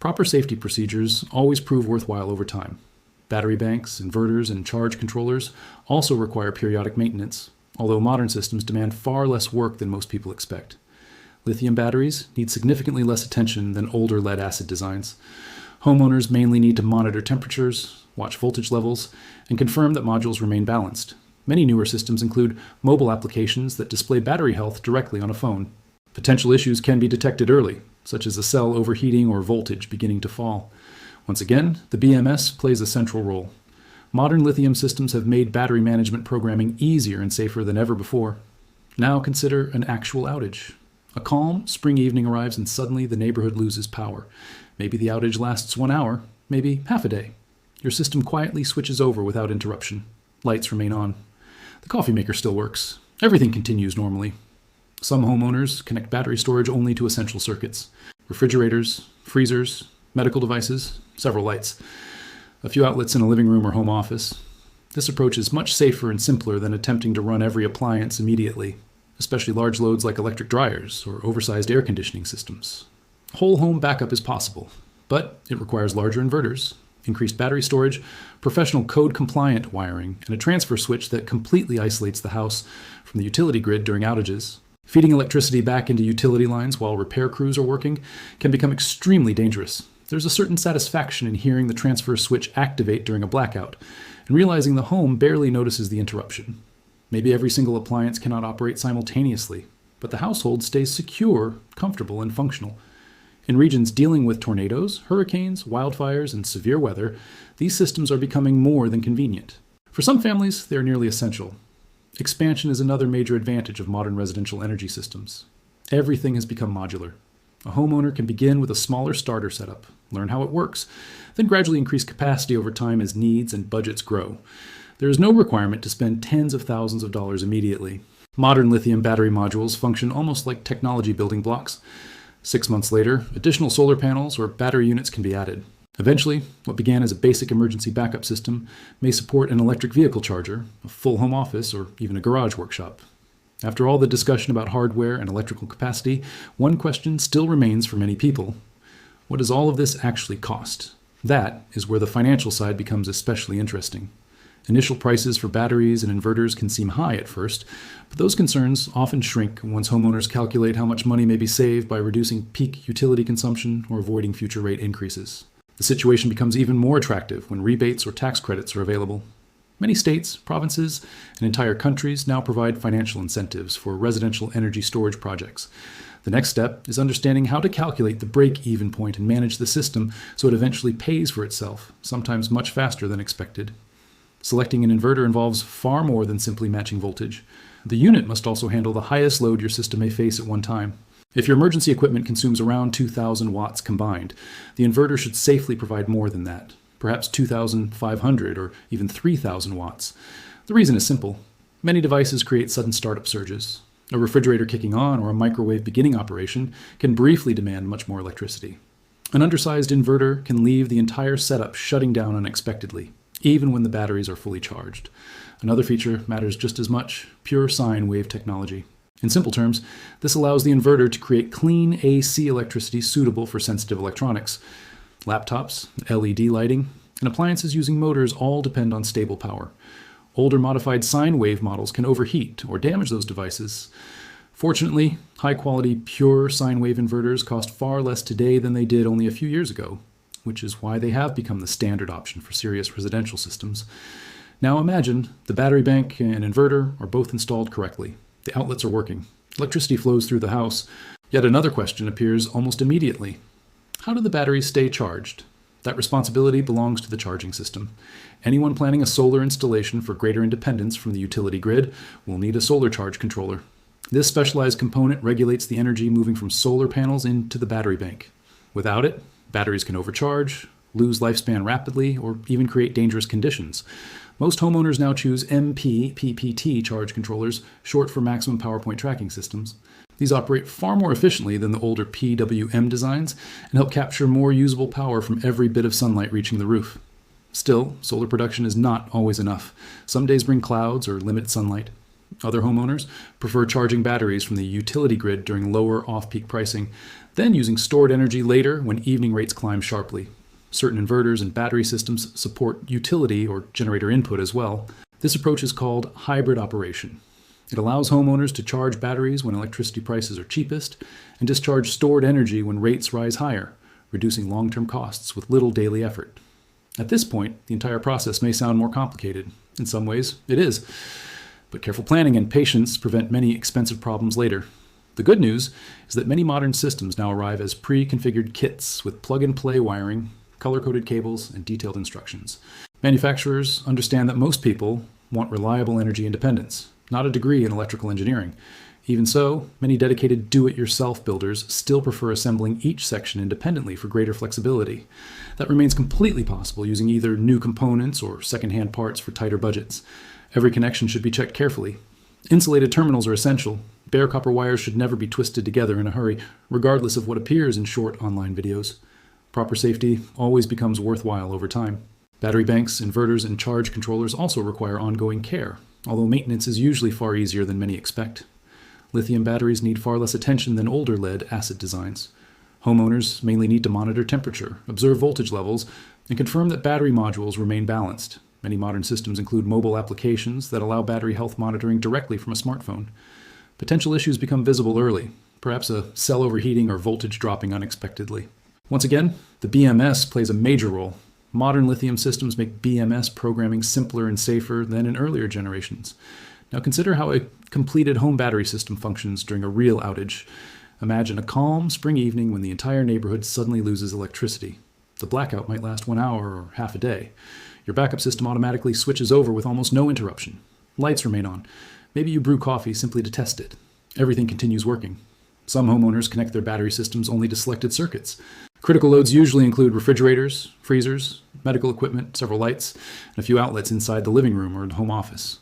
Proper safety procedures always prove worthwhile over time. Battery banks, inverters, and charge controllers also require periodic maintenance, although modern systems demand far less work than most people expect. Lithium batteries need significantly less attention than older lead-acid designs. Homeowners mainly need to monitor temperatures, watch voltage levels, and confirm that modules remain balanced. Many newer systems include mobile applications that display battery health directly on a phone. Potential issues can be detected early, such as a cell overheating or voltage beginning to fall. Once again, the BMS plays a central role. Modern lithium systems have made battery management programming easier and safer than ever before. Now consider an actual outage. A calm spring evening arrives and suddenly the neighborhood loses power. Maybe the outage lasts 1 hour, maybe half a day. Your system quietly switches over without interruption. Lights remain on. The coffee maker still works. Everything continues normally. Some homeowners connect battery storage only to essential circuits. Refrigerators, freezers, medical devices, several lights. A few outlets in a living room or home office. This approach is much safer and simpler than attempting to run every appliance immediately, especially large loads like electric dryers or oversized air conditioning systems. Whole home backup is possible, but it requires larger inverters, increased battery storage, professional code-compliant wiring, and a transfer switch that completely isolates the house from the utility grid during outages. Feeding electricity back into utility lines while repair crews are working can become extremely dangerous. There's a certain satisfaction in hearing the transfer switch activate during a blackout and realizing the home barely notices the interruption. Maybe every single appliance cannot operate simultaneously, but the household stays secure, comfortable, and functional. In regions dealing with tornadoes, hurricanes, wildfires, and severe weather, these systems are becoming more than convenient. For some families, they are nearly essential. Expansion is another major advantage of modern residential energy systems. Everything has become modular. A homeowner can begin with a smaller starter setup, learn how it works, then gradually increase capacity over time as needs and budgets grow. There is no requirement to spend tens of thousands of dollars immediately. Modern lithium battery modules function almost like technology building blocks. 6 months later, additional solar panels or battery units can be added. Eventually, what began as a basic emergency backup system may support an electric vehicle charger, a full home office, or even a garage workshop. After all the discussion about hardware and electrical capacity, one question still remains for many people. What does all of this actually cost? That is where the financial side becomes especially interesting. Initial prices for batteries and inverters can seem high at first, but those concerns often shrink once homeowners calculate how much money may be saved by reducing peak utility consumption or avoiding future rate increases. The situation becomes even more attractive when rebates or tax credits are available. Many states, provinces, and entire countries now provide financial incentives for residential energy storage projects. The next step is understanding how to calculate the break-even point and manage the system so it eventually pays for itself, sometimes much faster than expected. Selecting an inverter involves far more than simply matching voltage. The unit must also handle the highest load your system may face at one time. If your emergency equipment consumes around 2,000 watts combined, the inverter should safely provide more than that, perhaps 2,500 or even 3,000 watts. The reason is simple. Many devices create sudden startup surges. A refrigerator kicking on or a microwave beginning operation can briefly demand much more electricity. An undersized inverter can leave the entire setup shutting down unexpectedly, even when the batteries are fully charged. Another feature matters just as much: pure sine wave technology. In simple terms, this allows the inverter to create clean AC electricity suitable for sensitive electronics. Laptops, LED lighting, and appliances using motors all depend on stable power. Older modified sine wave models can overheat or damage those devices. Fortunately, high-quality, pure sine wave inverters cost far less today than they did only a few years ago, which is why they have become the standard option for serious residential systems. Now imagine the battery bank and inverter are both installed correctly. The outlets are working. Electricity flows through the house. Yet another question appears almost immediately. How do the batteries stay charged? That responsibility belongs to the charging system. Anyone planning a solar installation for greater independence from the utility grid will need a solar charge controller. This specialized component regulates the energy moving from solar panels into the battery bank. Without it, batteries can overcharge, lose lifespan rapidly, or even create dangerous conditions. Most homeowners now choose MPPT charge controllers, short for maximum power point tracking systems. These operate far more efficiently than the older PWM designs and help capture more usable power from every bit of sunlight reaching the roof. Still, solar production is not always enough. Some days bring clouds or limited sunlight. Other homeowners prefer charging batteries from the utility grid during lower off-peak pricing. then using stored energy later when evening rates climb sharply. Certain inverters and battery systems support utility or generator input as well. This approach is called hybrid operation. It allows homeowners to charge batteries when electricity prices are cheapest and discharge stored energy when rates rise higher, reducing long-term costs with little daily effort. At this point, the entire process may sound more complicated. In some ways, it is. But careful planning and patience prevent many expensive problems later. The good news is that many modern systems now arrive as pre-configured kits with plug-and-play wiring, color-coded cables, and detailed instructions. Manufacturers understand that most people want reliable energy independence, not a degree in electrical engineering. Even so, many dedicated do-it-yourself builders still prefer assembling each section independently for greater flexibility. That remains completely possible using either new components or second-hand parts for tighter budgets. Every connection should be checked carefully. Insulated terminals are essential. Bare copper wires should never be twisted together in a hurry, regardless of what appears in short online videos. Proper safety always becomes worthwhile over time. Battery banks, inverters, and charge controllers also require ongoing care, although maintenance is usually far easier than many expect. Lithium batteries need far less attention than older lead-acid designs. Homeowners mainly need to monitor temperature, observe voltage levels, and confirm that battery modules remain balanced. Many modern systems include mobile applications that allow battery health monitoring directly from a smartphone. Potential issues become visible early, perhaps a cell overheating or voltage dropping unexpectedly. Once again, the BMS plays a major role. Modern lithium systems make BMS programming simpler and safer than in earlier generations. Now consider how a completed home battery system functions during a real outage. Imagine a calm spring evening when the entire neighborhood suddenly loses electricity. The blackout might last 1 hour or half a day. Your backup system automatically switches over with almost no interruption. Lights remain on. Maybe you brew coffee simply to test it. Everything continues working. Some homeowners connect their battery systems only to selected circuits. Critical loads usually include refrigerators, freezers, medical equipment, several lights, and a few outlets inside the living room or the home office.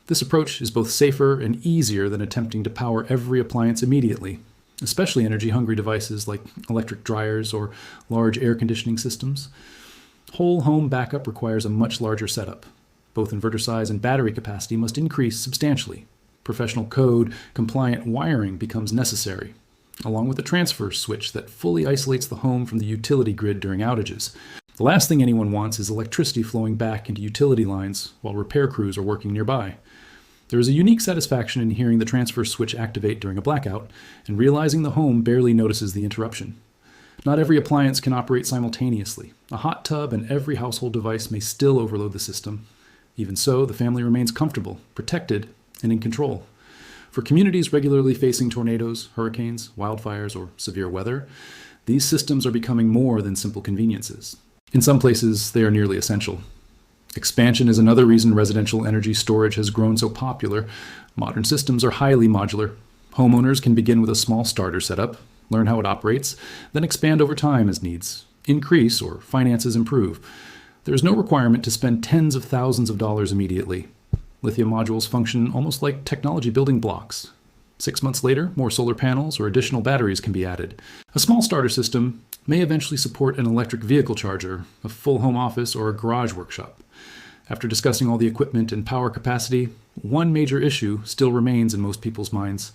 This approach is both safer and easier than attempting to power every appliance immediately, especially energy-hungry devices like electric dryers or large air conditioning systems. Whole home backup requires a much larger setup. Both inverter size and battery capacity must increase substantially. Professional code compliant wiring becomes necessary, along with a transfer switch that fully isolates the home from the utility grid during outages. The last thing anyone wants is electricity flowing back into utility lines while repair crews are working nearby. There is a unique satisfaction in hearing the transfer switch activate during a blackout and realizing the home barely notices the interruption. Not every appliance can operate simultaneously. A hot tub and every household device may still overload the system. Even so, the family remains comfortable, protected, and in control. For communities regularly facing tornadoes, hurricanes, wildfires, or severe weather, these systems are becoming more than simple conveniences. In some places, they are nearly essential. Expansion is another reason residential energy storage has grown so popular. Modern systems are highly modular. Homeowners can begin with a small starter setup, learn how it operates, then expand over time as needs increase or finances improve. There is no requirement to spend tens of thousands of dollars immediately. Lithium modules function almost like technology building blocks. 6 months later, more solar panels or additional batteries can be added. A small starter system may eventually support an electric vehicle charger, a full home office, or a garage workshop. After discussing all the equipment and power capacity, one major issue still remains in most people's minds.